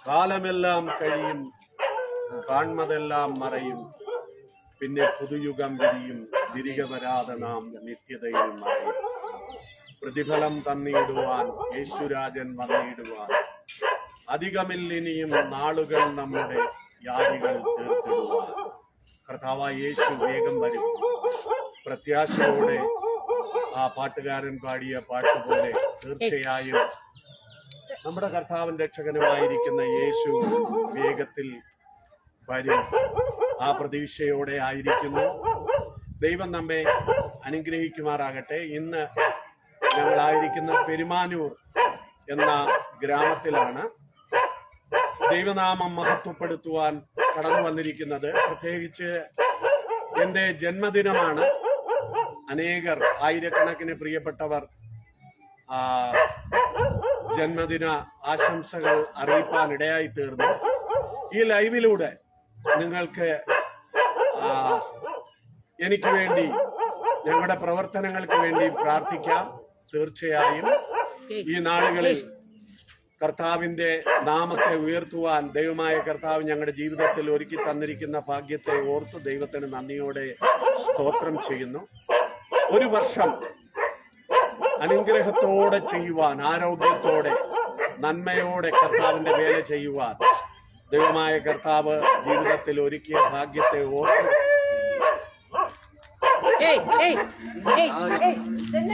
കാലമെല്ലാം കഴിയും, കാൺമതെല്ലാം മറയും, പിന്നെ പുതുയുഗം വിരിയും, തിരികെ വരാതെ നാം നിത്യതയിൽ മറയും. പ്രതിഫലം തന്നിടുവാൻ യേശുരാജൻ വന്നിടുവാൻ, അധികമില്ലിനിയും നാളുകൾ നമ്മുടെ യാതികൾ തീർത്തിടുവാൻ. കർത്താവായ യേശു വേഗം വരും. പ്രത്യാശയോടെ ആ പാട്ടുകാരൻ പാടിയ പാട്ടുപോലെ തീർച്ചയായും നമ്മുടെ കർത്താവിന്റെ രക്ഷകനുമായിരിക്കുന്ന യേശു വേഗത്തിൽ വരും. ആ പ്രതീക്ഷയോടെ ആയിരിക്കുന്നു. ദൈവം നമ്മെ അനുഗ്രഹിക്കുമാറാകട്ടെ. ഇന്ന് ഞങ്ങളായിരിക്കുന്ന പെരുമാനൂർ എന്ന ഗ്രാമത്തിലാണ് ദൈവനാമം മഹത്വപ്പെടുത്തുവാൻ കടന്നു വന്നിരിക്കുന്നത്. പ്രത്യേകിച്ച് എന്റെ ജന്മദിനമാണ്. അനേകർ, ആയിരക്കണക്കിന് പ്രിയപ്പെട്ടവർ ജന്മദിന ആശംസകൾ അറിയിപ്പാൻ ഇടയായി തീർന്നു. ഈ ലൈവിലൂടെ നിങ്ങൾക്ക് എനിക്ക് വേണ്ടി, ഞങ്ങളുടെ പ്രവർത്തനങ്ങൾക്ക് വേണ്ടി പ്രാർത്ഥിക്കാം. തീർച്ചയായും ഈ നാളുകളിൽ കർത്താവിന്റെ നാമത്തെ ഉയർത്തുവാൻ ദൈവമായ കർത്താവ് ഞങ്ങളുടെ ജീവിതത്തിൽ ഒരുക്കി തന്നിരിക്കുന്ന ഭാഗ്യത്തെ ഓർത്ത് ദൈവത്തിന് നന്ദിയോടെ സ്തോത്രം ചെയ്യുന്നു. ഒരു വർഷം അനുഗ്രഹത്തോടെ ചെയ്യുവാൻ, ആരോഗ്യത്തോടെ നന്മയോടെ കർത്താവിന്റെ വേല ചെയ്യുവാൻ ദൈവമായ കർത്താവ് ജീവിതത്തിൽ ഒരുക്കിയ ഭാഗ്യത്തെ ഓർത്ത്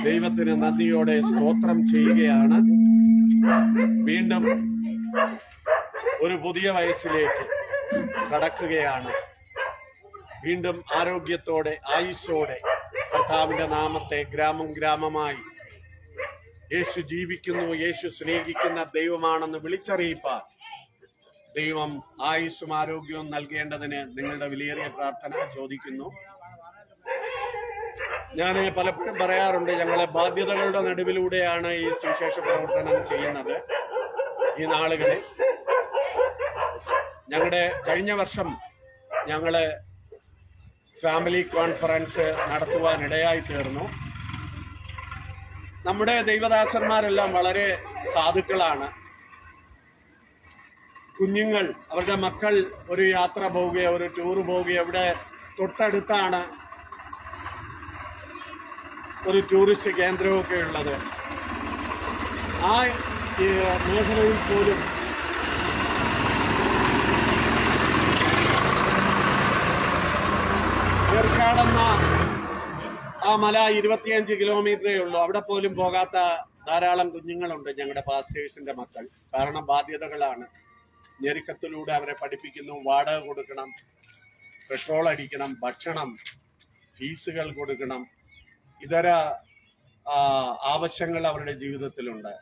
ദൈവത്തിന് നന്ദിയോടെ സ്തോത്രം ചെയ്യുകയാണ്. വീണ്ടും ഒരു പുതിയ വയസ്സിലേക്ക് കടക്കുകയാണ്. വീണ്ടും ആരോഗ്യത്തോടെ, ആയുസ്സോടെ കർത്താവിന്റെ നാമത്തെ ഗ്രാമം ഗ്രാമമായി യേശു ജീവിക്കുന്നു, യേശു സ്നേഹിക്കുന്ന ദൈവമാണെന്ന് വിളിച്ചറിയിപ്പാൻ ദൈവം ആയുസ്സും ആരോഗ്യവും നൽകേണ്ടതിന് നിങ്ങളുടെ വിലയേറിയ പ്രാർത്ഥന ചോദിക്കുന്നു. ഞാൻ പലപ്പോഴും പറയാറുണ്ട്, ഞങ്ങളെ ബാധ്യതകളുടെ നടുവിലൂടെയാണ് ഈ സുവിശേഷ പ്രവർത്തനം ചെയ്യുന്നത്. ഈ നാളുകളിൽ ഞങ്ങളുടെ കഴിഞ്ഞ വർഷം ഞങ്ങള് ഫാമിലി കോൺഫറൻസ് നടത്തുവാൻ ഇടയായി തീർന്നു. നമ്മുടെ ദൈവദാസന്മാരെല്ലാം വളരെ സാധുക്കളാണ്. കുഞ്ഞുങ്ങൾ, അവരുടെ മക്കൾ ഒരു യാത്ര പോവുകയോ ഒരു ടൂർ പോവുകയോ, ഇവിടെ തൊട്ടടുത്താണ് ഒരു ടൂറിസ്റ്റ് കേന്ദ്രമൊക്കെ ഉള്ളത്. ആ മേഖലയിൽ പോലും ഏർക്കാടെന്ന ആ മല 25 കിലോമീറ്ററേ ഉള്ളൂ. അവിടെ പോലും പോകാത്ത ധാരാളം കുഞ്ഞുങ്ങളുണ്ട് ഞങ്ങളുടെ പാസ്റ്റേഴ്സിന്റെ മക്കൾ. കാരണം ബാധ്യതകളാണ്. ഞെരുക്കത്തിലൂടെ അവരെ പഠിപ്പിക്കുന്നു. വാടക കൊടുക്കണം, പെട്രോൾ അടിക്കണം, ഭക്ഷണം, ഫീസുകൾ കൊടുക്കണം, ഇതര ആവശ്യങ്ങൾ അവരുടെ ജീവിതത്തിലുണ്ട്.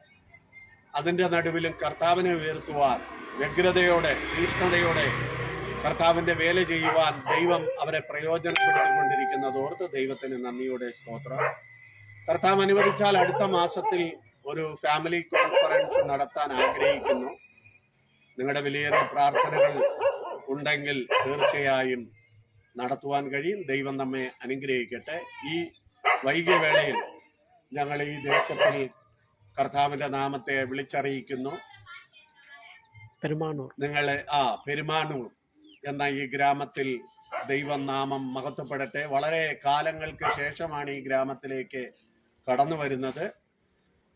അതിന്റെ നടുവിലും കർത്താവിനെ ഉയർത്തുവാൻ വ്യഗ്രതയോടെ, തീഷ്ണതയോടെ കർത്താവിന്റെ വേല ചെയ്യുവാൻ ദൈവം അവരെ പ്രയോജനപ്പെടുത്തിക്കൊണ്ടിരിക്കുന്നതോർത്ത് ദൈവത്തിന് നന്ദിയോടെ സ്തോത്രം. കർത്താവ് അനുവദിച്ചാൽ അടുത്ത മാസത്തിൽ ഒരു ഫാമിലി കോൺഫറൻസ് നടത്താൻ ആഗ്രഹിക്കുന്നു. നിങ്ങളുടെ വിലയേറിയ പ്രാർത്ഥനകൾ ഉണ്ടെങ്കിൽ തീർച്ചയായും നടത്തുവാൻ കഴിയും. ദൈവം നമ്മെ അനുഗ്രഹിക്കട്ടെ. ഈ വൈകിയ വേളയിൽ ഞങ്ങൾ ഈ ദേശത്തിൽ കർത്താവിന്റെ നാമത്തെ വിളിച്ചറിയിക്കുന്നു. പെരുമാനൂർ, നിങ്ങളെ പെരുമാനൂർ എന്ന ഈ ഗ്രാമത്തിൽ ദൈവനാമം മഹത്വപ്പെടട്ടെ. വളരെ കാലങ്ങൾക്ക് ശേഷമാണ് ഈ ഗ്രാമത്തിലേക്ക് കടന്നു വരുന്നത്.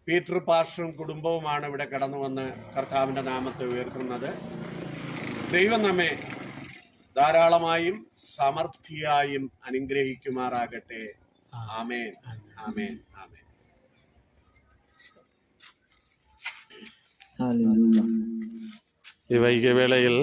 പീറ്റർ പാസ്റ്ററും കുടുംബവുമാണ് ഇവിടെ കടന്നു വന്ന് കർത്താവിന്റെ നാമത്തെ ഉയർത്തുന്നത്. ദൈവം നമ്മെ ധാരാളമായും സമൃദ്ധിയായും അനുഗ്രഹിക്കുമാറാകട്ടെ. ആമേൻ, ആമേൻ, ആമേൻ. ഈ വൈകിയ വേളയിൽ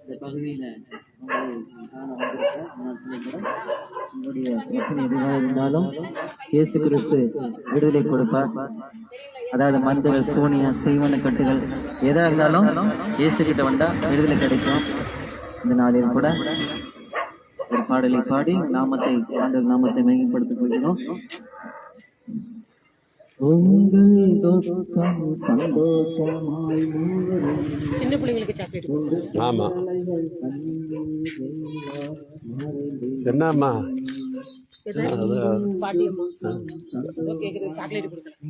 இந்த பகுதியில் உங்களுடைய பிரச்சனை எதுவாக இருந்தாலும் இயேசு கிறிஸ்து விடுதலை கொடுப்பார். அதாவது மந்திர, சூனியம், செய்வன கட்டுகள் எதா இருந்தாலும் இயேசு கிட்ட வந்தா விடுதலை கிடைக்கும். இந்த நாளில் கூட ஒரு பாடலை பாடி நாமத்தை ஆண்டவர் நாமத்தை மையப்படுத்திக் கொள்கிறோம். உங்கள் துக்கம் சந்தோஷமாய் மூவரும் சின்ன பிள்ளைங்களுக்கு சாக்லேட் ஆமா என்னம்மா பாட்டியம்மா கேக்குறது சாக்லேட் கொடுக்கலாம்.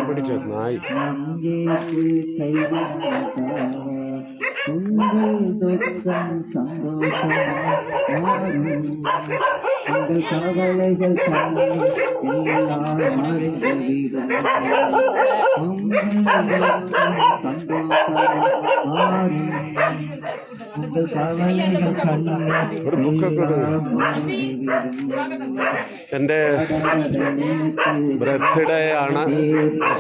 பிடிச்ச நாய் உங்கள் துக்கம் சந்தோஷம் உங்கள் கவலைகள் எல்லாம் மறைந்துவிடும். உங்கள் துக்கம் சந்தோஷம் உங்கள் கவலைகள் ഒരു ബുക്കൊക്കെ എൻ്റെ ബർത്ത്ഡേ ആണ്.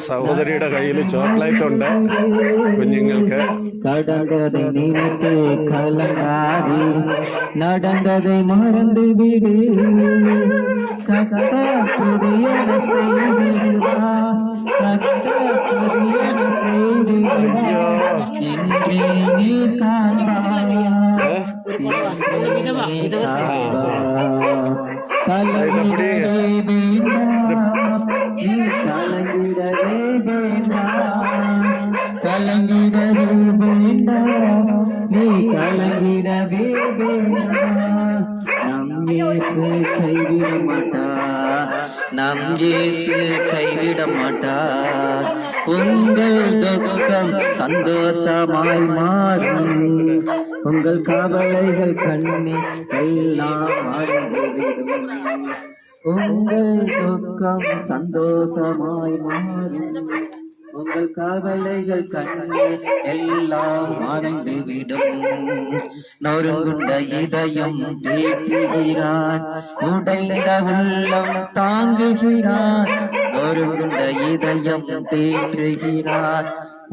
സഹോദരിയുടെ കയ്യിൽ ചോക്ലേറ്റ് ഉണ്ട് കുഞ്ഞുങ്ങൾക്ക്. கடந்ததை நினைத்து கலங்காதே, நடந்ததை மறந்து விடு. கத்த புதியன செய்திடுவா, கத்த புதியன செய்திடுவா. இன்றே நீ காண்பாய், கலங்கிடவே வேண்டாம், நீ கலங்கிடவே வேண்டாம், கலங்கிடவே வேண்டாம், நீ கலங்கிடவே வேண்டாம். நம் இயேசு கைவிட மாட்டார், நம் இயேசு கைவிட மாட்டார். உங்கள் துக்கம் சந்தோஷமாய் மாறும், உங்கள் கவலைகள் கண்ணீர் எல்லாம் மறந்துவிடும். உங்கள் துக்கம் சந்தோஷமாய் மாறும், உங்கள் கவலைகள் கண்ணீர் எல்லாம் மறைந்துவிடும். நொறுங்குண்ட இதயம் தேற்றுகிறார், உடைந்த உள்ளம் தாங்குகிறார். நொறுங்குண்ட இதயம் தேற்றுகிறார்,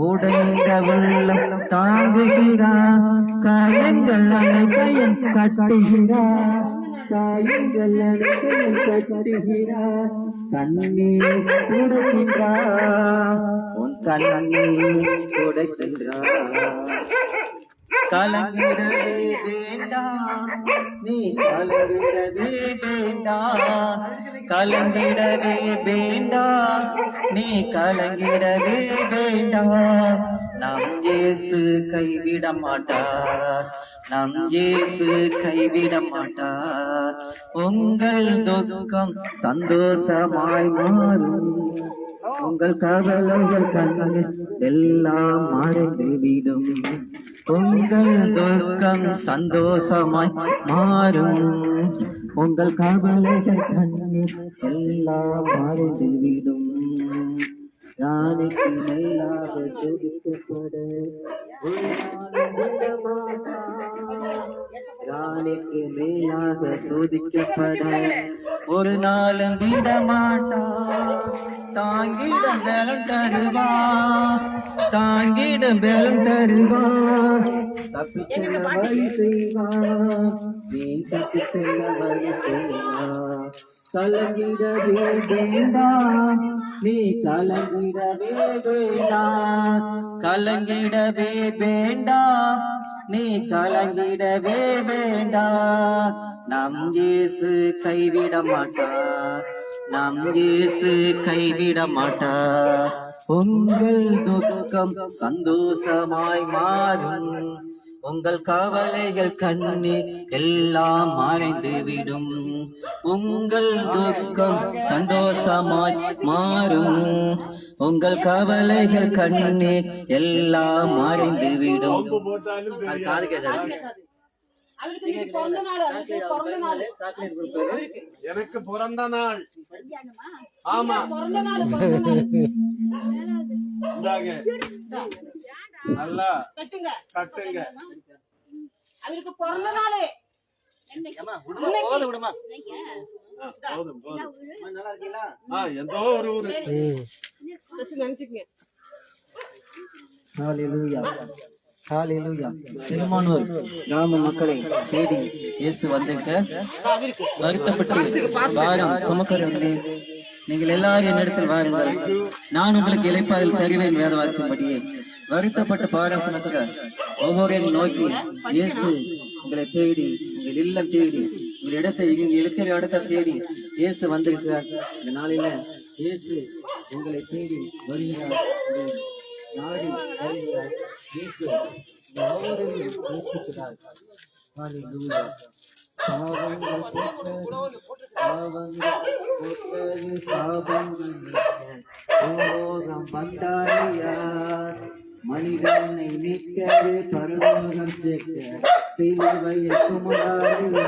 உடைந்த உள்ளம் தாங்குகிறார். காயங்கள் அனைத்தையும் கட்டுகிறார், காயங்கள் அனைத்தையும் கட்டுகிறார். கண்ணீர் துடைக்கின்றார், உன் கண்ணீர் துடைக்கின்றார். கலங்கிடவே வேண்டாம், நீ கலங்கிடவே வேண்டாம், கலங்கிடவே வேண்டாம், நீ கலங்கிடவே வேண்டாம். நம் இயேசு கைவிட மாட்டார், நம் இயேசு கைவிட மாட்டார். உங்கள் துக்கம் சந்தோஷமாய் மாறும், உங்கள் கவலைகள் கண்ணீர் எல்லாம் மறைந்துவிடும். உங்கள் துக்கம் சந்தோஷமாய் மாறும், உங்கள் கவலைகள் கண்ணீர் எல்லாம் மறைந்துவிடும். ராணிக்கு மேலாக துதிக்கப்பட ராணிக்கு மேலாக சோதிக்கப்பட ஒரு நாளும் விடமாட்டா. தாங்கிடும் பலம் தருவா, தாங்கிடும் பலம் தருவா. தப்பி செல்ல வழி செய்வா, நீ தப்பி செல்ல வழி செய்வா. கலங்கிடவே வேண்டாம், நீ கலங்கிடவே வேண்டாம், கலங்கிடவே வேண்டாம், நீ கலங்கிடவே வேண்டாம். நம் இயேசு கைவிட மாட்டார், நம் இயேசு கைவிட மாட்டார். உங்கள் துக்கம் சந்தோஷமாய் மாறும், உங்கள் கவலைகள் கண்ணீர் எல்லாம் மறைந்துவிடும். உங்கள் துக்கம் சந்தோஷமாய் மாறும், உங்கள் கவலைகள் கண்ணீர் எல்லாம் மறைந்துவிடும். அது காது கேட்காது. எனக்கு பிறந்த நாள். ஆமா இந்தாங்க நல்லா கட்டுங்க. அவருக்கு பிறந்த நாளே விடுமா போதும் போதும். நல்லா இருக்கீங்களா? எந்தோ ஒரு ஊரு. நினைச்சுக்கங்க. ஹalleluya ஹalleluya. திருமானூர் கிராம மக்களை தேடி இயேசு வந்திருக்க வருத்தப்பட்டு பாரம் சுமக்கிறவர்களே, நீங்கள் எல்லாரும் என்னிடத்தில் வாருங்கள், நான் உங்களுக்கு இளைப்பாறுதல் தருவேன். வேத வார்த்தைப்படியே வருத்தப்பட்டு பாரம் சுமக்கிற ஒவ்வொரு நோக்கி இயேசு உங்களை தேடி, உங்கள் இல்லம் தேடி, உங்கள் இடத்தை இங்க இருக்கிற இடத்தை தேடி இயேசு வந்திருக்கிறார். இந்த நாளில இயேசு உங்களை தேடி வருகிறார், நாடி வருகிறார். இயேசு ஒவ்வொருவரையும் நேசிக்கிறார். ஹalleluya. சாபங்கள் வந்தாரையா, மனிதனை மீட்கவே பரலோகம் சேர்க்க சிலுவையை சுமந்தாரையா,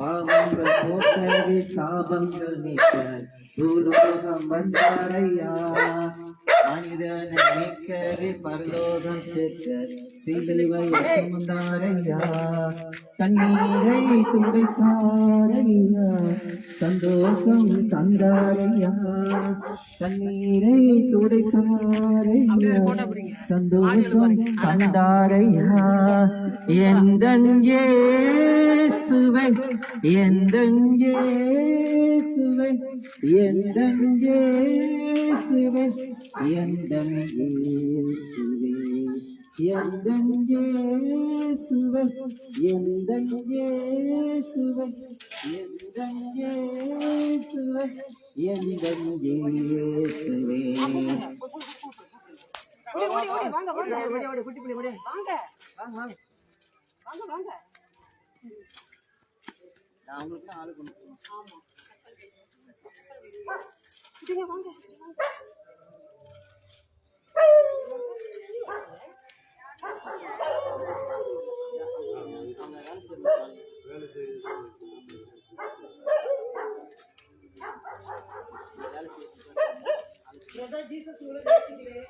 பாவங்கள் போக்கவே சாபங்கள் நீக்க பூலோகம் வந்தாரையா, மனிதனை மீட்கவே பரலோகம் சேர்க்க சிலுவையை சுமந்தாரையா, கண்ணீரை துடைத்தாரையா, சந்தோஷம் தந்தாரையா, கண்ணீரை துடைத்தாரையா, சந்தோஷம் தந்தாரையா, எந்தன் இயேசுவே, எந்தன் இயேசுவே, எந்தன் இயேசுவே, எந்தன் இயேசுவே, எந்தன் இயேசுவே, எந்தன் இயேசுவே, எந்தன் இயேசுவே, எந்தன் இயேசுவே.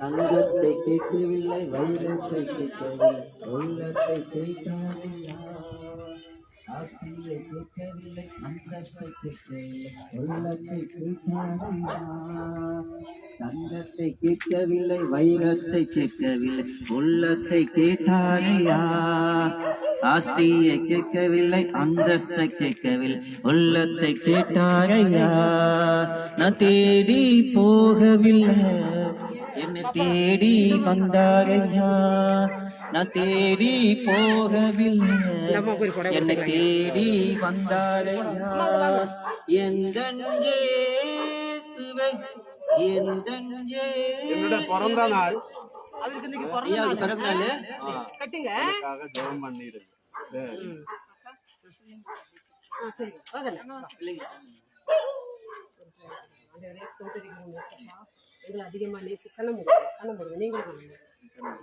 தங்கத்தை கேட்கவில்லை, வைரத்தை கேட்கவில்லை, உள்ளத்தை கேட்கவில்லை, ஆசியை கேட்கவில்லை, அந்தத்தை கேட்கவில்லை, உள்ளத்தை கேட்கவில்லை, தங்கத்தை கேட்கவில்லை, வைரத்தை கேட்கவில்லை, உள்ளத்தை கேட்டாரையா, ஆஸ்தியை கேட்கவில்லை, அந்தஸ்தை கேட்கவில்லை, உள்ளத்தை கேட்டாரையா, நான் தேடி போகவில்லை, என்னை தேடி வந்தாரையா, நான் தேடி போகவில்லை, என்னை தேடி வந்தாரையா, எந்தன் இயேசுவே, எந்தன் என்னோட பிறந்த நாள். அவருக்கு இன்னைக்கு ஐயா, அது பிறந்த நாள் கட்டுங்க. எனக்காக ஜெபம் பண்ணிடுங்க. சரி. சரி வாங்க. எங்களை அதிகமா நேசிக்கணும். நீங்களும்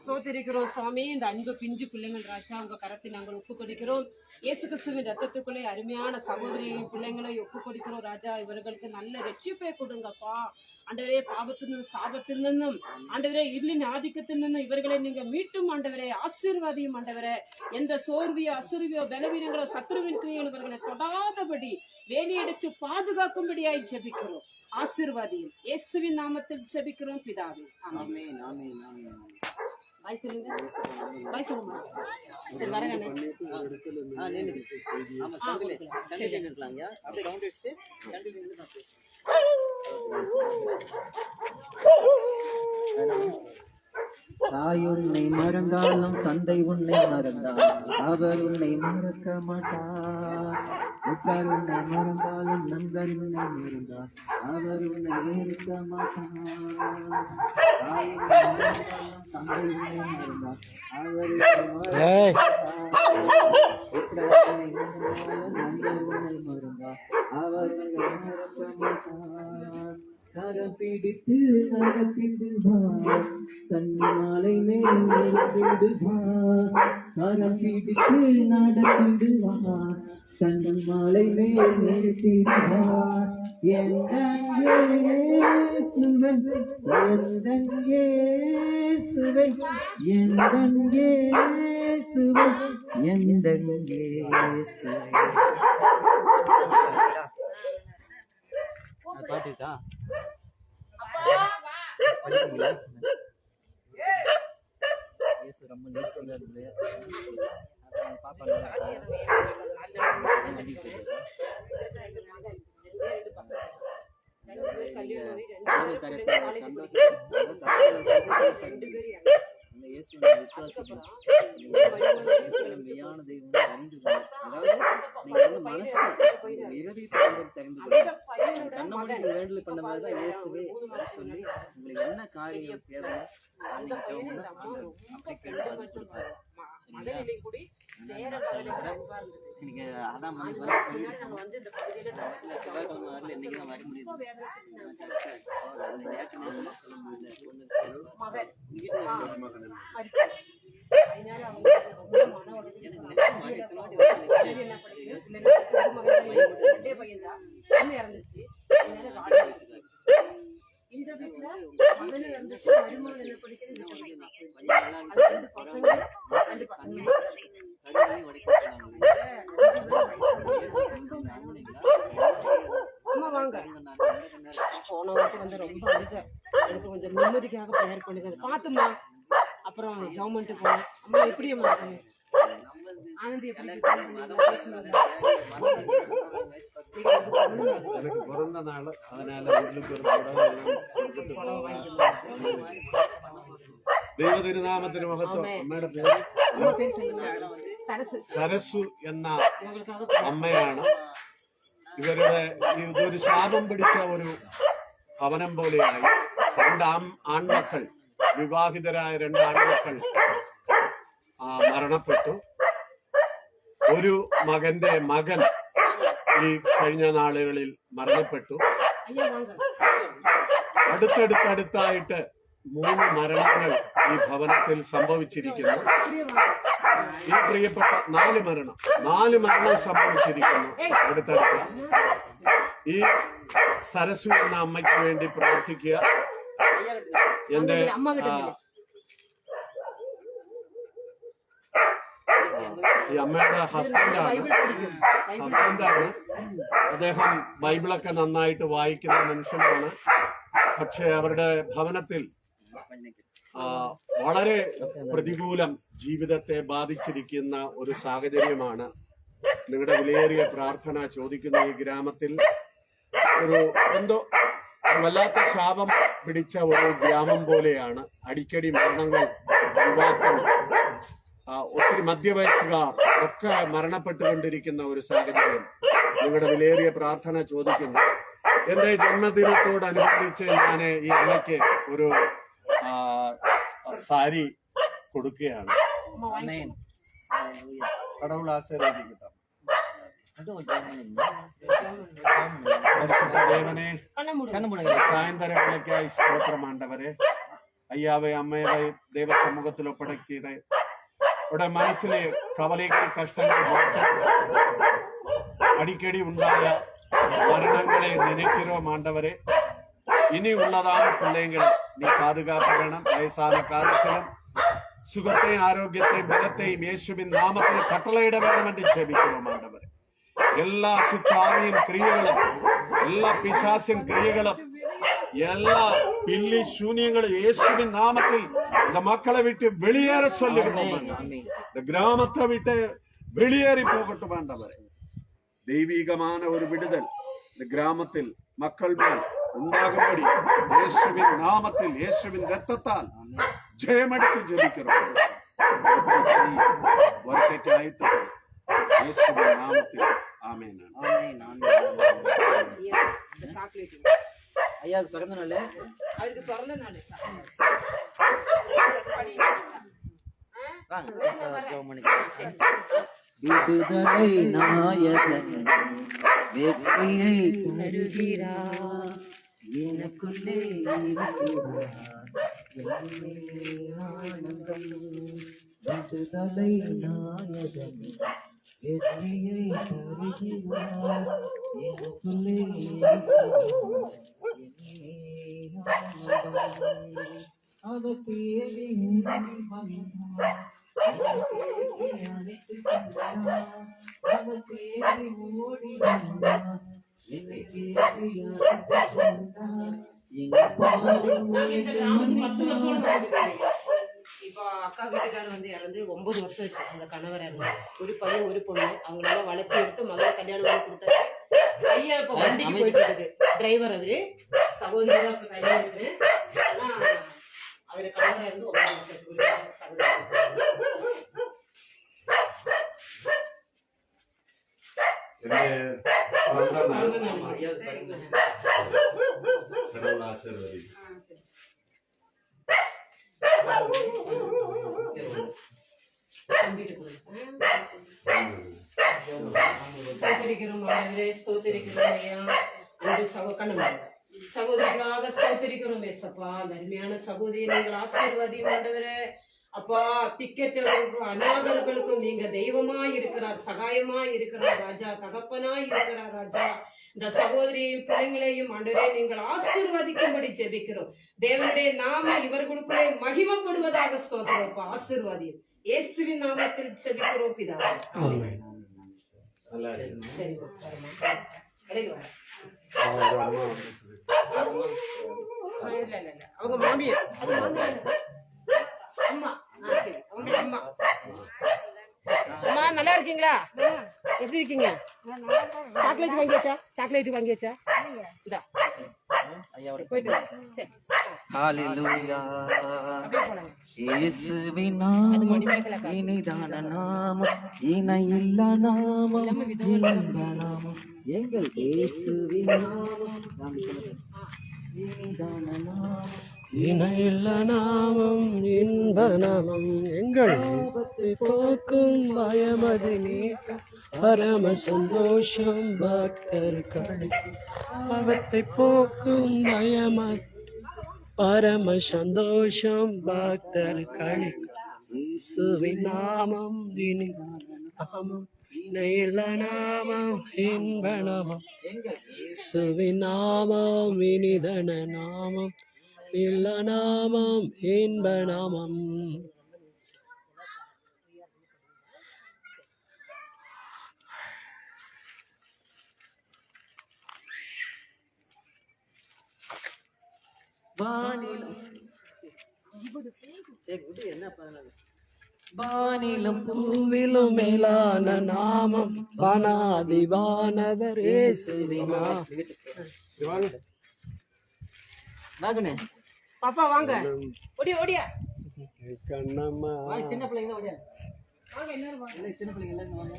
ஸ்தோத்திரிக்கிறோம் சுவாமி. இந்த அன்பு பிஞ்சு பிள்ளைங்கள் ராஜா உங்க கரத்தை நாங்கள் ஒப்பு கொடுக்கிறோம். இயேசு கிறிஸ்துவின் ரத்தத்துக்குள்ளே அருமையான சகோதரியின் பிள்ளைங்களை ஒப்பு கொடுக்கிறோம் ராஜா. இவர்களுக்கு நல்ல ரட்சிப்பை கொடுங்கப்பா ஆண்டவரே. பாவத்திலிருந்தும் சாபத்திலிருந்தும் ஆண்டவரே, இருளின் ஆதிக்கத்திலிருந்தும் இவர்களை நீங்க மீட்டும் ஆண்டவரே. ஆசீர்வாதியும் ஆண்டவரே. எந்த சோர்வியோ அசுர்வியோ பலவீனங்களோ சத்ருவின் கிரியைகளோ இவர்களை தொடாதபடி வேலியடிச்சு பாதுகாக்கும்படியாய் ஜெபிக்கிறோம். ஆசீர்வாதியும் இயேசுவின் நாமத்தில் ஜெபிக்கிறோம் பிதாவே. ஆமென். ஆமென். ஆமென். பாய் சொல்லுங்க. பாய் சொல்லுங்க. சரி வரேன். அப்படியே ரவுண்ட் அடிச்சுட்டு கேண்டில் நின்னு சாப்பிடு. தாய் உன்னை மறந்தாலும் தந்தை உன்னை மறந்தாலும் அவர் உன்னை மறக்க மாட்டார். உற்றார் உன்னை மறந்தாலும் நண்பர் உன்னை மறந்தால் அவர் உன்னை வெறுக்க மாட்டார். தாய் உன்னை மறந்தாலும் தந்தை உன்னை மறந்தால் அவர் உன்னை உற்றார் உன்னை மறந்தாலும் நண்பர் உன்னை மறந்தால் அவர் உன்னை மறக்க மாட்டார். கரம் பிடித்து நடத்திடுவார், கண்மாலை மேல் நடத்திடுவார். கரம் பிடித்து நடத்திடுவார், கண்மாலை மேல் நிறுத்திடுவார். எந்தன் இயேசுவே, எந்தன் இயேசுவே, எந்தன் இயேசுவே, எந்தன் இயேசுவே. பாட்டு இருக்கா? இயேசு ரொம்ப நேசிக்கிறா இருக்குது. பாப்பா மெய்யான தெய்வம் அறிந்து கொள்ளும். அதாவது நீங்க வந்து மனசு இருதயத்தை தெரிந்து கொள்ளும். கண்ணமணிக்கு வேண்டுதல் பண்ண மாதிரி தான் இயேசுவே சொல்லி உங்களுக்கு என்ன காரியம் தேவை இன்னைக்கு அதான் மணிக்கு வர செவ்வாய்க்கிழமை வரல, இன்னைக்கு தான் வர முடியுது. இந்த வீட்டுல மகனும் இருந்துச்சு, மருமகன் என்ன படிக்கிறது, அம்மா வாங்க. போன வாட்டி வந்து ரொம்ப அழுத, எனக்கு கொஞ்சம் நிம்மதிக்காக ப்ரேயர் பண்ணுங்க பாத்துமா. அப்புறம் ஜவுமெண்ட் போனேன். அம்மா எப்படி அம்மா இருக்கு? ஆனந்தி எப்படி எனக்கு பிறந்த நாள், அதனால வீட்டுக்கு ஒரு ദൈവ തിരുനാമത്തിന് മഹത്വം. അമ്മയുടെ പേര് സരസു എന്ന അമ്മയാണ്. ഇവരുടെ ഇതൊരു ശാപം പിടിച്ച ഒരു ഭവനം പോലെയായി. രണ്ട് ആൺമക്കൾ, വിവാഹിതരായ രണ്ട് ആൺമക്കൾ മരണപ്പെട്ടു. ഒരു മകന്റെ മകൻ ഈ കഴിഞ്ഞ നാളുകളിൽ മരണപ്പെട്ടു. അടുത്തടുത്തായിട്ട് 3 മരണങ്ങൾ ഈ ഭവനത്തിൽ സംഭവിച്ചിരിക്കുന്നു. ഈ പ്രിയപ്പെട്ട 4 മരണം സംഭവിച്ചിരിക്കുന്നു അടുത്തടുത്ത. ഈ സരസു എന്ന അമ്മയ്ക്ക് വേണ്ടി പ്രാർത്ഥിക്കുക. എന്റെ ഈ അമ്മയുടെ ഹസ്ബൻഡാണ്. അദ്ദേഹം ബൈബിളൊക്കെ നന്നായിട്ട് വായിക്കുന്ന മനുഷ്യനാണ്. പക്ഷെ അവരുടെ ഭവനത്തിൽ വളരെ പ്രതികൂലം ജീവിതത്തെ ബാധിച്ചിരിക്കുന്ന ഒരു സാഹചര്യമാണ്. നിങ്ങളുടെ വിലയേറിയ പ്രാർത്ഥന ചോദിക്കുന്ന ഈ ഗ്രാമത്തിൽ ഒരു എന്തോ വല്ലാത്ത ശാപം പിടിച്ച ഒരു ഗ്രാമം പോലെയാണ്. അടിക്കടി മരണങ്ങൾ, യുവാക്കൾ, ഒത്തിരി മധ്യവയസ്സുകാർ ഒക്കെ മരണപ്പെട്ടുകൊണ്ടിരിക്കുന്ന ഒരു സാഹചര്യം. നിങ്ങളുടെ വിലയേറിയ പ്രാർത്ഥന ചോദിക്കുന്നു. എന്റെ ജന്മദിനത്തോടനുബന്ധിച്ച് ഞാൻ ഈ അമ്മയ്ക്ക് ഒരു സാരി കൊടുക്കുകയാണ്. കടവുൾ ആശീർവദിക്കട്ടെ. ദേവനെ സായന്തര വിളക്കായി സ്തോത്രമാണ്ടവരെ, അയ്യാവെ അമ്മയെ ദൈവസമൂഹത്തിൽ ഒപ്പടക്കിയത് ഇവിടെ മനസ്സിലെ കവലകൾ, കഷ്ടങ്ങൾ, അടിക്കടി ഉണ്ടായ മരണങ്ങളെ நினைக்கிறோம் ஆண்டவரே. இனி உள்ளதான பிள்ளைங்களை நீ பாதுகாக்க வேணும். வயசான காலத்திலும் சுகத்தையும் ஆரோக்கியத்தையும் பலத்தையும் இயேசுவின் நாமத்தில் கட்டளையிட வேண்டும் என்று ஜெபிக்கிறோம் ஆண்டவரே. எல்லா சுத்தாவியின் கிரியைகளும், எல்லா பிசாசின் கிரியைகளும், எல்லா பில்லி சூனியங்களும் இயேசுவின் நாமத்தில் இந்த மக்களை விட்டு வெளியேற சொல்லுகிறோம். இந்த கிராமத்தை விட்டு வெளியேறி போகட்டும் ஆண்டவரே. தெய்வீகமான ஒரு விடுதல் இந்த கிராமத்தில் மக்கள் மேல் உண்டாகும்படி இயேசுவின் நாமத்தில், இயேசுவின் இரத்தத்தால் ஜெயமெடுத்து ஜெபிக்கிறோம். வருகைக்கு அழைத்து இயேசுவின் நாமத்தில் ஆமென். ஐயா பிறந்த நாள், அவருக்கு பிறந்த நாள். விடுதலை நாயகன் வெற்றியை தருகிறார், எனக்குள்ளே ஆனந்தம். விடுதலை நாயகன் வெற்றியை தருகிறார், எனக்குள்ளே அவர் தேவை அழைத்து அவர் தேவை ஓடி என்னை நாங்க இந்த கிராமத்துக்கு 10 வருஷம் வந்துருக்கோம். இப்போ அக்கா வீட்டுக்காரர் வந்து இறந்து 9 வருஷம் ஆச்சு. அந்த கணவர் இறந்து, ஒரு பையன் ஒரு பொண்ணு. அவங்களால வளர்த்து எடுத்து மகளை கல்யாணம் பண்ணி கொடுத்தாரு. பையன் இப்போ வண்டிக்கு போயிட்டு இருக்குது, டிரைவர். அவரு சகோதரி தான் இப்போ கையில இருக்கிறேன். ஆனா அவரு கணவர் இறந்து 9 வருஷம் சகோதரி. சகோதரிகளாக ஸ்தோத்திரிக்கிறோம் ஏசப்பா. அந்த அருமையான சகோதரி நீங்கள் ஆசீர்வாதியும் ஆண்டவரே. அப்பா, திக்கற்றவர்களுக்கும் அநாதர்களுக்கும் நீங்க தெய்வமா இருக்கிறார், சகாயமா இருக்கிறார் ராஜா, தகப்பனா இருக்கிறார் ராஜா. இந்த சகோதரியும் பிள்ளைங்களையும் ஆண்டவரே நீங்கள் ஆசீர்வதிக்கும்படி ஜெபிக்கிறோம். தேவனுடைய நாம இவர்களுக்குள்ளே மகிமைப்படுவதாக ஸ்தோத்திரப்பா. ஆசீர்வாதியும் இயேசுவின் நாமத்தில் ஜெபிக்கிறோம் பிதாவே. அவங்க மாமியார், அம்மா. சரி, அவங்க அம்மா. அம்மா நல்லா இருக்கீங்களா? எப்படி இருக்கீங்க? சாக்லேட் வாங்கியாச்சா? சாக்லேட் வாங்கியாச்சா? இதா போயிட்டு சரி. ஹalleluya. இயேசுவின் நாமம் இனிதான நாமம், இணையில்லா நாமம், இன்ப நாமம். எங்கள் இயேசுவின் நாமம் இனிதான நாமம், இணையில்லா நாமம், இன்ப நாமம். எங்கள் போக்கும் பயமது நீக்கம், பரம சந்தோஷம் பக்தர்கள். பாவத்தை போக்கும் பயமது பரம சந்தோஷம் பக்தர்கள். இயேசுவின் நாமம் நாமம், இணையில்லா நாமம், இன்ப நாமம். இயேசுவின் நாமம் இனிதன நாமம், இல்ல நாமம், இன்ப நாமம். வானிலும் பூவிலும் மேலான நாமம், வானாதிவானவர் இயேசுவின் நாமம். நாகனே பாப்பா வாங்க, ஓடியா ஓடியா. கண்ணம்மா சின்ன பிள்ளைங்க ஓடியா வாங்க, எல்லாரும் வாங்க. எல்லாம் சின்ன பிள்ளைங்க எல்லாம் வாங்க.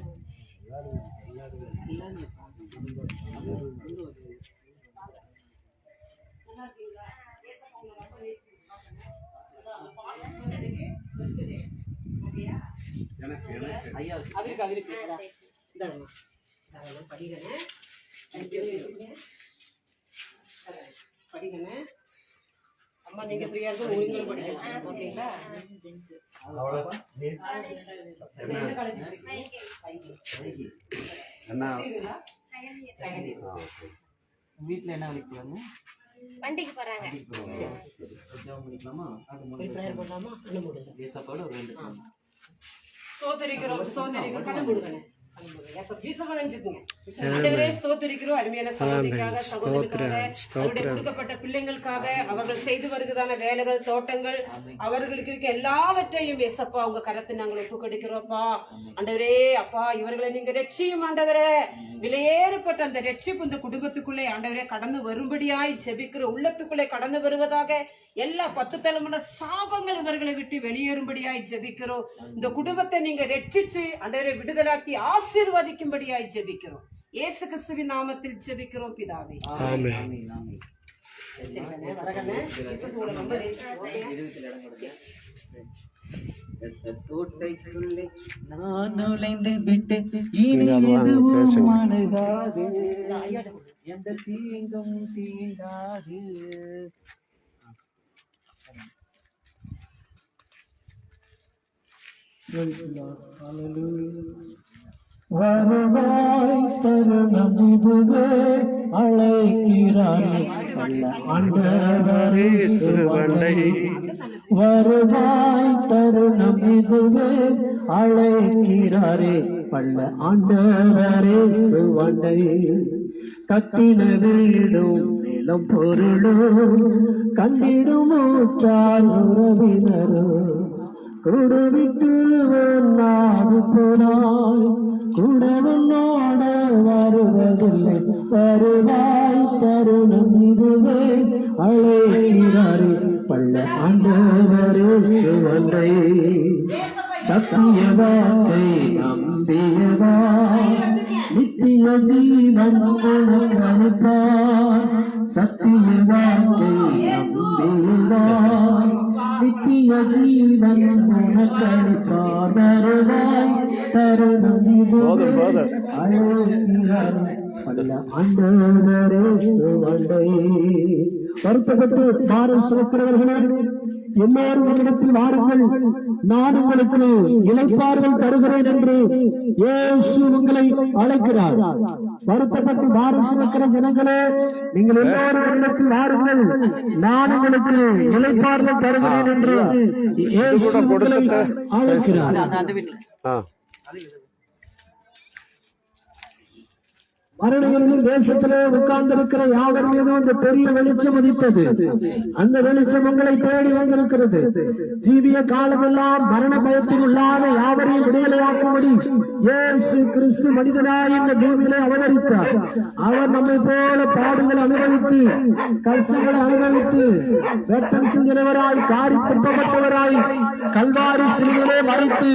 ஐயா அவருக்கு அவருக்கு படிக்கணும் படிக்கணும். அம்மா நீங்க ஃப்ரீயா இருக்கும், நீங்களும் படிக்கணும். ஓகேங்களா? வீட்டுல என்ன வேலைக்கு போறாங்க? வண்டிக்கு போறாங்க. ஜாம் பண்ணிக்கலாமா? பண்ணலாமா? கண்ணு போடுங்க. தேசப்பாடு ஒரு 2 ஸ்தோத்திரிக்கிறோம், ஸ்தோத்திரிக்கிறோம். கண்ணு போடுங்க. அருமையான சகோதரிக்காக, சகோதரருக்காக, அவருடைய கொடுக்கப்பட்ட பிள்ளைங்களுக்காக, அவர்கள் செய்து வருகிறதான வேலைகள், தோட்டங்கள், அவர்களுக்கு இருக்க எல்லாவற்றையும் ஏசப்பா உங்க கரத்தை நாங்கள் ஒப்பு கொடுக்கிறோம்ப்பா. ஆண்டவரே அப்பா, இவர்களை நீங்க ரட்சியும் ஆண்டவரே. விலையேறப்பட்ட அந்த ரட்சிப்பு இந்த குடும்பத்துக்குள்ளே ஆண்டவரே கடந்து வரும்படியாய் ஜெபிக்கிற, உள்ளத்துக்குள்ளே கடந்து வருவதாக எல்லா 10 தலைமுறை சாபங்கள் இவர்களை விட்டு வெளியேறும்படியாய் ஜெபிக்கிறோம். இந்த குடும்பத்தை நீங்க ரட்சிச்சு ஆண்டவரே விடுதலாக்கி ஆசீர்வதிக்கும்படியாய் ஜெபிக்கிறோம். இயேசு கிறிஸ்துவின் நாமத்தில் ஜெபிக்கிறோம் பிதாவே. ஆமென். தோட்டைக்குள்ளே நான் நுழைந்து விட்டு இனி எதுவும் அணுகாது, எந்த தீங்கும் தீண்டாது. வருவாய் தருணம் இதுவே, அழைக்கிறாய் ஆண்டவரே சுவண்டை. வருவாய் தருணம் இதுவே, அழைக்கிறாரே பள்ள ஆண்டவரே சுவண்டை. கட்டின வீடும் நிலம் பொருளும் கண்டிடும் ஊற்றார் உறவினரும் கொடுவிட்டு நாடு போனாய் கூட உன்னோட வருவதில்லை வருவாய் தருணம் இதுவே அழைக்கிறாரே பள்ள ஆண்டவரே சுவண்டை சத்திய வார்த்தை நம்பியவா நித்திய ஜீவன் அளிப்பார் சத்திய வார்த்தை நம்பியவா நித்திய ஜீவன் அளிப்பார் வருவாய் தருணம் இதுவே அழைக்கிறாரே பள்ள ஆண்டவரே சுவண்டை. வருத்தப்பட்டு பாரம் சுமக்கிறவர்களே எல்லாரும் என்னிடத்தில் வாருங்கள், நான் உங்களுக்கு இளைப்பாறுதல் தருகிறேன் என்று இயேசு உங்களை அழைக்கிறார். வருத்தப்பட்டு பாரம் சுமக்கிற ஜனங்களே, நீங்கள் எல்லாரும் என்னிடத்தில் வாருங்கள், நான் உங்களுக்கு இளைப்பாறுதல் தருகிறேன் என்று இயேசு உங்களை அழைக்கிறார். மரணங்களின் தேசத்திலே உட்கார்ந்திருக்கிற யாவர் மீதும் அந்த பெரிய வெளிச்சம் உதித்தது. அந்த வெளிச்சம் உங்களை தேடி வந்திருக்கிறது. ஜீவிய காலமெல்லாம் மரண பயத்தில் உள்ளாத யாவரையும் விடுதலையாக்கும்படி இயேசு கிறிஸ்து மனிதனாய் இந்த பூமியிலே அவதரித்தார். அவர் நம்மை போல பாடுகளை அனுபவித்து கஷ்டங்களை அனுபவித்து ரத்தம் சிந்தினவராய் காரி துப்பப்பட்டவராய் கல்வாரி சிலுவையிலே மறித்து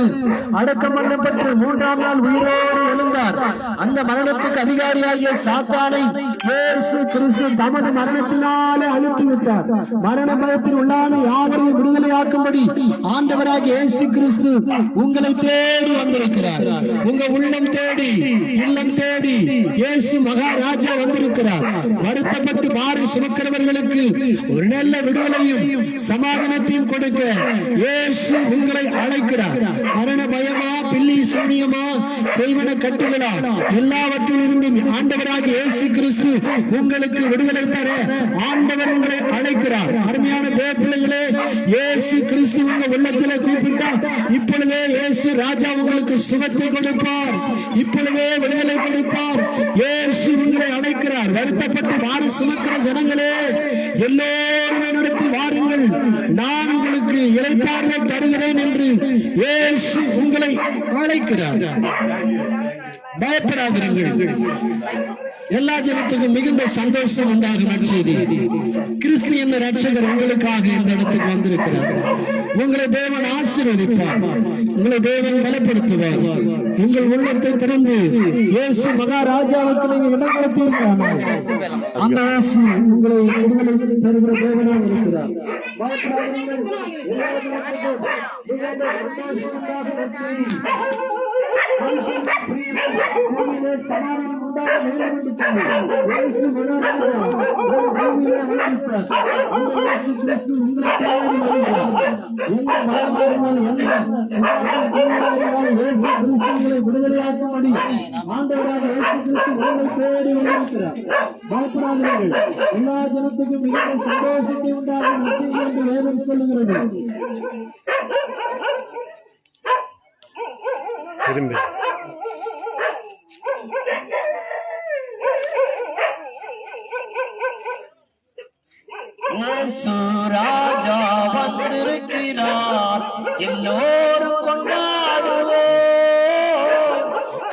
அடக்கம் பண்ணப்பட்டு 3ஆம் நாள் உயிரோடு எழுந்தார். அந்த மரணத்துக்கு அதிகாரியாகிய சாத்தானை இயேசு கிறிஸ்து தமது மரணத்தினாலே அழித்துவிட்டார். மரண பயத்தில் உள்ளான யாவரையும் விடுதலையாக்கும்படி ஆண்டவராகிய இயேசு கிறிஸ்து உங்களை தேடி வந்திருக்கிறார். உங்க உள்ளம் தேடி இல்லம் தேடி இயேசு மகாராஜா வந்திருக்கிறார். வருத்தப்பட்டு மாறி சுமக்கிறவர்களுக்கு ஒரு நல்ல விடுதலையும் சமாதானத்தையும் கொடுக்க இயேசு உங்களை அழைக்கிறார். மரண பயமா, பில்லி சூனியமா, செய்வன கட்டுகளா, எல்லாவற்றிலிருந்தும் ஆண்டவராகிய இயேசு கிறிஸ்து உங்களுக்கு விடுதலை தர ஆண்டவர் உங்களை அழைக்கிறார். அருமையான தேவ பிள்ளைகளே, இயேசு கிறிஸ்து உங்க உள்ளத்திலே கூப்பிட்டா இப்பொழுதே இயேசு ராஜா உங்களுக்கு சுகத்தை கொடுப்பார், இப்பொழுதே விடுதலை கொடுப்பார். இயேசு உங்களை அழைக்கிறார். வருத்தப்பட்டு மாறி சுமக்கிற ஜனங்களே, எல்லோரும் என்னிடத்தில் வாருங்கள், நான் உங்களுக்கு இளைப்பாறுதல் தருகிறேன் என்று இயேசு உங்களை அழைக்கிறார். பயப்படாதீர்கள். எல்லா ஜனத்துக்கும் மிகுந்த சந்தோஷம் உண்டாகும் நற்செய்தி. கிறிஸ்து என்ற ரட்சகர் உங்களுக்காக இந்த இடத்துக்கு வந்திருக்கிறார். உங்களை தேவன் ஆசீர்வதிப்பார், உங்களை தேவன் பலப்படுத்துவார். உங்கள் உள்ளத்தை திறந்து இயேசு மகாராஜாவுக்கு நீங்கள் இடம் கொடுத்தீர்கள். அந்த ஆசி உங்களை விடுதலை தருகிற தேவனாக இருக்கிறார். சமாதானம் உண்டாக வேண்டும் என்று இயேசு மகாராஜா பூமியிலே வந்திருக்கிறார். அந்த இயேசு கிறிஸ்து உங்களை தேடி வருகிறார். எந்த மகாமாரினால் இயேசு கிறிஸ்து உங்களை விடுதலையாக்கும்படி ஆண்டவராக இயேசு கிறிஸ்து உங்களை தேடி வந்திருக்கிறார். பயப்படாதீர்கள். எல்லா ஜனத்துக்கும் மிகுந்த சந்தோஷத்தை உண்டாகும் நற்செய்தி என்று வேதம் சொல்லுகிறது. திரும்பி இயேசு ராஜா வந்திருக்கிறார், எல்லோரும் கொண்டாடுவோம்,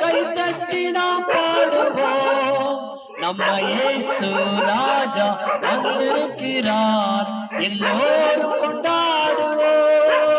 கை தட்டி நாம் பாடுவோம். நம்ம இயேசு ராஜா வந்திருக்கிறார், எல்லோரும் கொண்டாடுவோம்,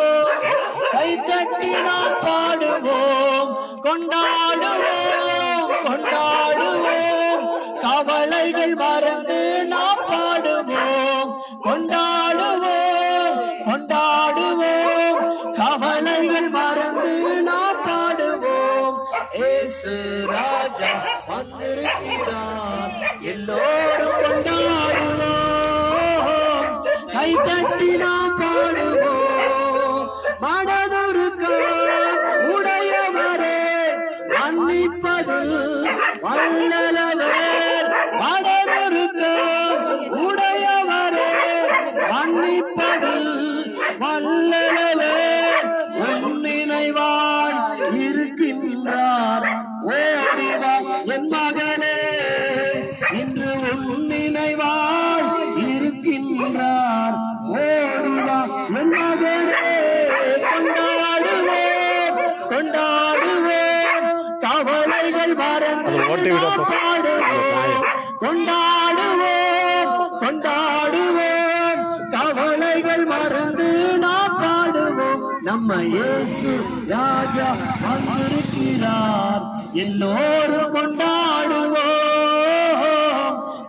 கை தட்டி நாம் பாடுவோம், கொண்டாடுவோம், கொண்டாடுவோம், கவலைகள் மறந்து நாம் பாடுவோம், கொண்டாடுவோம், கொண்டாடுவோம், கவலைகள் மறந்து நாம் பாடுவோம். இயேசு ராஜா வந்திருக்கிறார், எல்லோரும் கொண்டாடுவோம், கை தட்டி நாம் பாடுவோம். மனதுருக்க உடையவரே மன்னிப்பதில் வல்லலவே, மனதுருக்க உடையவரே மன்னிப்பதில் வல்லலவே, உன் நினைவாய் இருக்கின்றார். ஓடிவா என் மகனே, என் மகனே கொண்டாடுவோம் கொண்டாடுவோம் கவலைகள் மறந்து நாம் பாடுவோம் கொண்டாடுவோம் கொண்டாடுவோம் கவலைகள் மறந்து நாம் பாடுவோம் நம்ம இயேசு ராஜா வந்திருக்கிறார் எல்லோரும் கொண்டாடுவோம்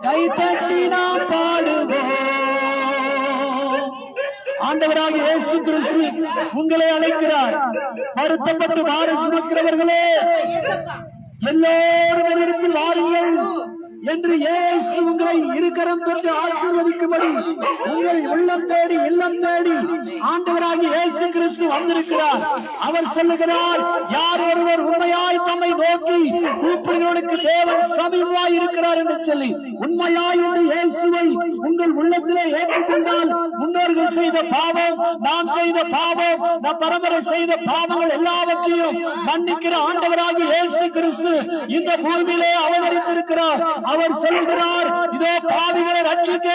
கைத்தட்டி நாம் பாடுவோம். ஆண்டவராக இயேசு கிறிஸ்து உங்களை அழைக்கிறார். வருத்தப்பட்டு வார சுமக்கிறவர்களே எல்லோரும் என்னிடத்தில் வாருங்கள் என்று இயேசு உங்களை இருக்கரம் தொட்டு ஆசீர்வதிக்கும்படி உங்கள் உள்ளம் தேடி இல்லம் தேடி ஆண்டவராகிய இயேசு கிறிஸ்து வந்திருக்கிறார். அவர் சொல்லுகிறார், யார் ஒருவர் உண்மையாய் தம்மை நோக்கி கூப்பிடுகிறவனுக்கு தேவன் சமீபமாய் இருக்கிறார் என்று சொல்லி உண்மையாய் என்று இயேசுவை உங்கள் உள்ளத்திலே ஏற்றுக்கொண்டால் முன்னோர்கள் செய்த பாவம், நாம் செய்த பாவம், நம் பரம்பரை செய்த பாவங்கள் எல்லாவற்றையும் மன்னிக்கிற ஆண்டவராகிய இயேசு கிறிஸ்து இந்த பூமியிலே அவதரித்திருக்கிறார். அவர் சொல்லுகிறார், இதோ பாவிகளை ரட்சிக்க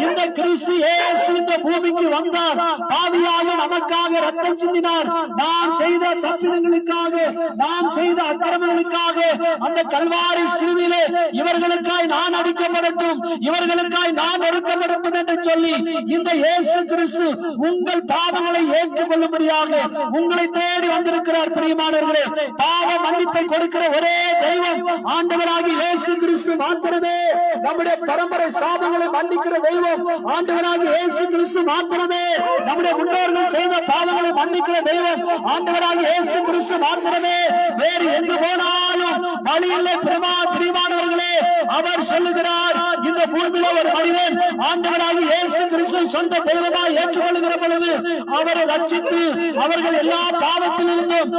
இந்த கிறிஸ்து இயேசு இந்த பூமிக்கு வந்தார். பாவியாக நமக்காக ரத்தம் சிந்தினார். நாம் செய்த தப்பிதங்களுக்காக, நாம் செய்த அக்கிரமங்களுக்காக அந்த கல்வாரி சிலுவையிலே இவர்களுக்காய் நான் அடிக்கப்படட்டும், இவர்களுக்காய் நான் ஒடுக்கப்படட்டும் என்று சொல்லி இந்த இயேசு கிறிஸ்து உங்கள் பாவங்களை ஏற்றுக்கொள்ளும்படியாக உங்களை தேடி வந்திருக்கிறார். பிரியமானவர்களே, பாவ மன்னிப்பை கொடுக்கிற ஒரே தெய்வம் ஆண்டவராகிய இயேசு கிறிஸ்து மாத்திரமே. நம்முடைய பரம்பரை சாபங்களை மன்னிக்கிற தெய்வம் ஆண்டவராகிய இயேசு கிறிஸ்து மாத்திரமே. நம்முடைய முன்னோர்கள் செய்த பாவங்களை மன்னிக்கிற தெய்வம் ஆண்டவராகிய இயேசு கிறிஸ்து மாத்திரமே. வேறு எங்கு போனாலும் வழி இல்லை. பிரியமானவர்களே, அவர் சொல்லுகிறார், இந்த பூமியில ஒரு மனிதன் ஆண்டவராகிய இயேசு கிறிஸ்து சொந்த தெய்வமாய் ஏற்றுக்கொள்ளுகிற பொழுது அவரை ரட்சித்து அவர்கள் எல்லா பாவத்திலிருந்தும்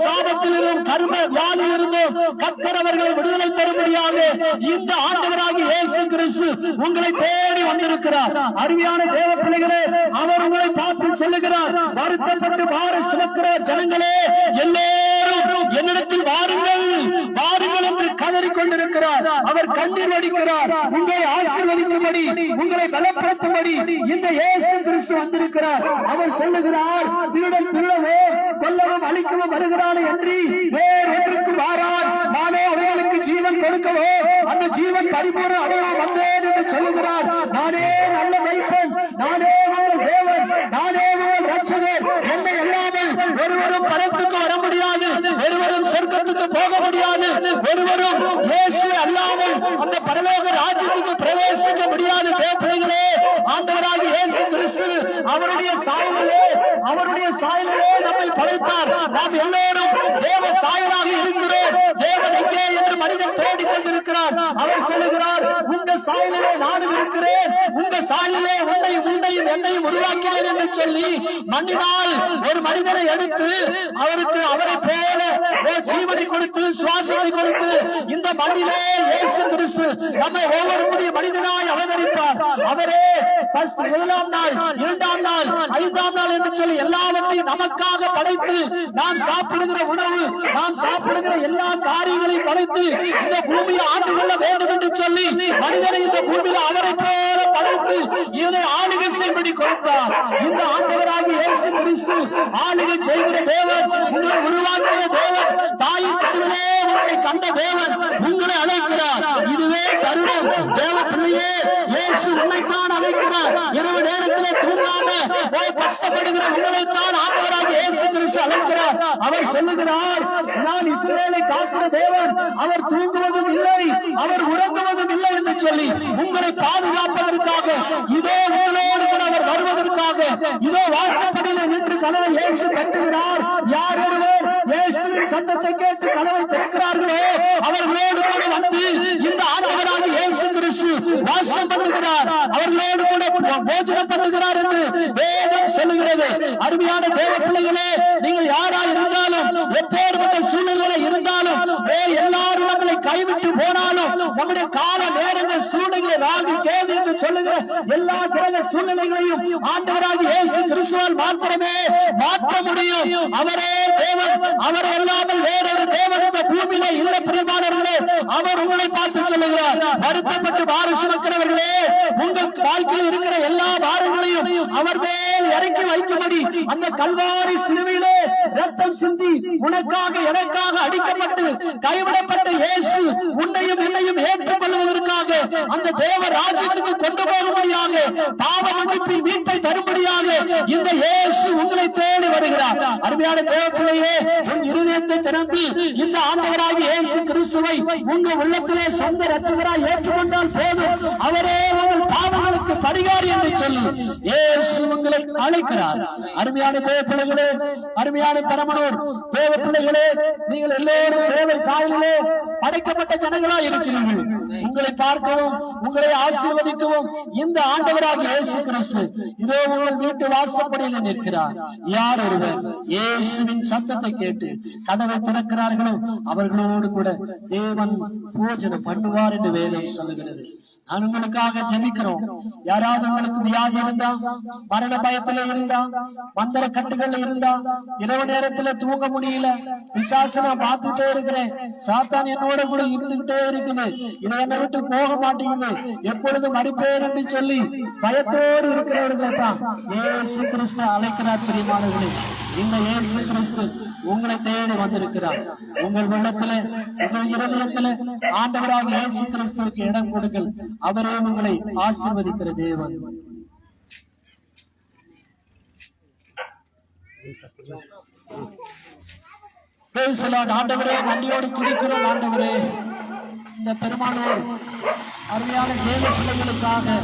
சாபத்திலிருந்தும் கர்ம வியாதியிலிருந்தும் கர்த்தர் அவர்களை விடுதலை தரும்படியாக இந்த ஆண்டவராகிய இயேசு கிறிஸ்து உங்களை தேடி வந்திருக்கிறார். அருமையான தேவ பிள்ளைகளே, அவர் உங்களை பார்த்து சொல்லுகிறார், வருத்தப்பட்டு பார சுமக்கிற ஜனங்களே எல்லோரும் என்னிடத்தில் வாருங்கள் வாருங்கள் என்று கதறிக் கொண்டிருக்கிறார். அவர் கண்ணீர் வடிக்கிறார். உங்களை ஆசீர்வதிக்கும்படி, உங்களை பலப்படுத்தும்படி இந்த இயேசு கிறிஸ்து வந்திருக்கிறார். அவர் சொல்லுகிறார், திருடன் திருடவோ கொல்லவும் அழிக்கவும் வருகிறான் என்று வேறு ஒன்றுக்கு வாரான், நானே அவர்களுக்கு ஜீவன் கொடுக்கவோ அந்த ஜீவன் பரிபூர்ண அடைய வந்தேன் என்று சொல்லுகிறார். நானே நல்ல மனுஷன், நானே உங்கள் தேவன், நானே உங்கள் ரட்சகர். என்னை இல்லாமல் ஒருவரும் பரத்துக்கு வர முடியாது, ஒருவரும் சொர்க்கத்துக்கு போக முடியாது, ஒருவரும் இயேசு அல்லாமல் அந்த பரலோக ராஜ்யத்துக்கு பிரவேசிக்க முடியாது. தேவர்களே, ஆண்டவராகிய இயேசு கிறிஸ்து அவருடைய சாயலிலே நம்மை படைத்தார். நாம் எல்லோரும் தேவ சாயலாக இருக்கிறோம். தேவன் எங்கே என்று மனிதன் தேடிக் கொண்டிருக்கிறார். அவர் சொல்லுகிறார், உங்க சாயலிலே நானும் இருக்கிறேன், உங்க சாயலிலே உன்னையும் என்னையும் உருவாக்கினேன் என்று சொல்லி மண்ணினால் ஒரு மனிதனை எடுத்து அவரை போல ஜீவனை கொடுத்து சுவாசத்தை கொடுத்து இந்த மண்ணிலே இயேசு கிறிஸ்து நம்மை ஒவ்வொரு மனிதனாய் அவதரிப்பார். அவரே முதலாம் நாள், இரண்டாம் நாள், ஐந்தாம் நாள் என்று சொல்லி எல்லாவற்றையும் நமக்காக படைத்து நாம் சாப்பிடுகிற உணவு, நாம் சாப்பிடுகிற எல்லா காரியங்களையும் படைத்து இந்த பூமியை ஆண்டு கொள்ள வேண்டும் என்று சொல்லி மனிதனை இந்த பூமியில அவரை போல படைத்து இதை ஆளுகை செய்யும்படி கொடுத்தார். இந்த ஆண்டவராகிய இயேசு கிறிஸ்து ஆளுகை செய்கிற தேவன், உங்களை உருவாக்கிய தேவன், தாயின் கருவிலே உங்களை கண்ட தேவன் உங்களை அழைக்கிறார். இதுவே தருணம். தேவ பிள்ளையே, இயேசு உன்னைத்தான் அழைக்கிறார். இரவு நேரத்திலே தூங்காம கஷ்டப்படுகிற உங்களைத்தான் ஆண்டவராகிய இயேசு கிறிஸ்து அழைக்கிறார். அவர் சொல்லுகிறார், நான் இஸ்ரவேலை காக்கிற தேவன், அவர் தூங்குவதும் இல்லை, அவர் உறங்குவதும் இல்லை என்று சொல்லி உங்களை பாதுகாப்பதற்காக, இதோ உங்களோடு கூட அவர் வருவதற்காக, இதோ வாசப்படியில் நின்று கதவை இயேசு தட்டுகிறார். யார் ஒருவர் இயேசுவின் சத்தத்தை கேட்டு கதவை திறக்கிறார்களோ அவர்களோடு கூட வந்து இந்த ஆண்டவராகிய இயேசு கிறிஸ்து வாசம் பண்ணுகிறார், அவர்களோடு கூட போஜனம் பண்ணுகிறார் என்று வேதம் சொல்லுகிறது. அருமையான தேவ பிள்ளைகளே, நீங்கள் யாரா இருந்தாலும், எப்பேற்பட்ட சூழ்நிலை இருந்தாலும், எல்லாரும் நம்மளை கைவிட்டு போனாலும், நம்முடைய கால நேரங்கள் சூழ்நிலை ராகு கேது என்று சொல்லுகிற எல்லா கிரக சூழ்நிலைகளையும் ஆண்டவராகிய இயேசு கிறிஸ்துவால் மாத்திரமே மாற்ற முடியும். அவரே தேவன், அவர் இல்லாமல் வேறொரு தேவன் இந்த பூமியிலே இல்லை. பிரியமானவர்களே, அவர் உங்களை பார்த்து சொல்லுகிறார், வருத்தப்பட்டு பாரம் சுமக்கிறவர்களே, உங்கள் வாழ்க்கையில் இருக்கிற எல்லா பாரங்களையும் அவர் மேல் இறக்கி வைக்கும்படி அந்த கல்வாரி சிலுவையிலே ரத்தம் சிந்தி உனக்காக எனக்காக அடிக்கப்பட்டு கைவிடப்பட்ட இயேசு உன்னையும் என்னையும் ஏற்றுக்கொள்வதற்காக அந்த தேவ ராஜ்யத்துக்கு கொண்டு போகும்படியாக பாவ மன்னிப்பின் மீட்பை தரும்படியாக இந்த இயேசு உங்களை தேடி வருகிறார். அருமையான தேவ பிள்ளையே, உன் இருதயத்தை திறந்து இந்த ஆண்டவராகிய இயேசு கிறிஸ்துவை உங்கள் உள்ளத்திலே சொந்த இரட்சகராய் ஏற்றுக்கொண்டால் போதும், அவரே உங்கள் பாவங்களுக்கு பரிகாரி என்று சொல்லி இயேசு உங்களை அழைக்கிறார். அருமையான தேவ பிள்ளைகளே, அருமையான பரமனூர் தேவ பிள்ளைகளே, நீங்கள் எல்லோரும் தேவ சாயலிலே படைக்கப்பட்ட ஜனங்களாய் இருக்கிறீர்கள். உங்களை பார்க்கவும் உங்களை ஆசீர்வதிக்கவும் இந்த ஆண்டவராகிய இயேசு கிறிஸ்து இதோ உங்கள் வீட்டு வாசப்படியில் நிற்கிறார். யார் ஒருவர் இயேசுவின் சத்தத்தை கேட்டு கதவை திறக்கிறார்களோ அவர்களோடு கூட தேவன் போஜனம் பண்ணுவார் என்று வேதம் சொல்லுகிறது. நான் உங்களுக்காக ஜெபிக்கிறோம். யாராவது உங்களுக்கு வியாதி இருந்தா, மரண பயத்துல இருந்தா, மந்திர கட்டுகள் இருந்தா, இரவு நேரத்துல தூங்க முடியல, பிசாசு நான் பார்த்துட்டே இருக்கிறேன், சாத்தான் என்னோட கூட இருந்துகிட்டே இருக்குது, இதை என்னை விட்டு போக மாட்டேங்குது, எப்பொழுது மறிப்பேன் என்று சொல்லி பயத்தோடு இருக்கிறவர்களை தான் இயேசு கிறிஸ்து அழைக்கிறார். பிரியமானவர்களே, இந்த இயேசு கிறிஸ்து உங்களை தேடி வந்திருக்கிறார். உங்கள் உள்ளத்துல உங்கள் இருதயத்துல ஆண்டவராக இயேசு கிறிஸ்துவுக்கு இடம் கொடுங்கள். அவரே உங்களை ஆசீர்வதிக்கிற தேவன். ஆண்டவரே, நன்றியோடு துதிக்கிறோம். ஆண்டவரே, இந்த பெருமானோர் அருமையான தேவ பிள்ளைகளுக்காக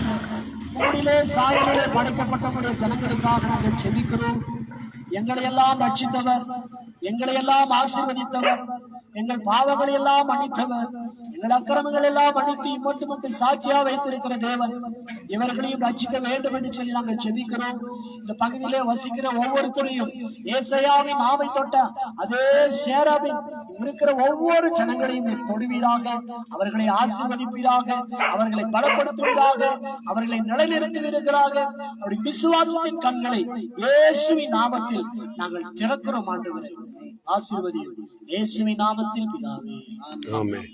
மூடிலே சாயலிலே படைக்கப்பட்ட ஜனங்களுக்காக நாங்கள் செபிக்கிறோம். எங்களை எல்லாம் ரட்சித்தவர், எங்களை எல்லாம் ஆசீர்வதித்தவர், எங்கள் பாவங்களை எல்லாம் மன்னித்தவர், எங்கள் அக்கிரமங்கள் எல்லாம் மன்னித்து மட்டும் சாட்சியா வைத்திருக்கிற தேவன் இவர்களையும் ரட்சிக்க வேண்டும் என்று சொல்லி நாங்கள் செபிக்கிறோம். இந்த பகுதியிலே வசிக்கிற ஒவ்வொருத்தரையும் ஏசாயாவின் நாவை தொட்ட அதே சேராவின் இருக்கிற ஒவ்வொரு ஜனங்களையும் தொடுவீராக, அவர்களை ஆசீர்வதிப்பீராக, அவர்களை பலப்படுத்துவீராக, அவர்களை நிலைநிறுத்துவீர்களாக. அவருடைய விசுவாசத்தின் கண்களை இயேசுவின் நாமத்தில் நாங்கள் திறக்கிறோம். ஆண்டவரே, ஆசீர்வதியும் இயேசுவின் நாமத்தில் பிதாவே, ஆமென்.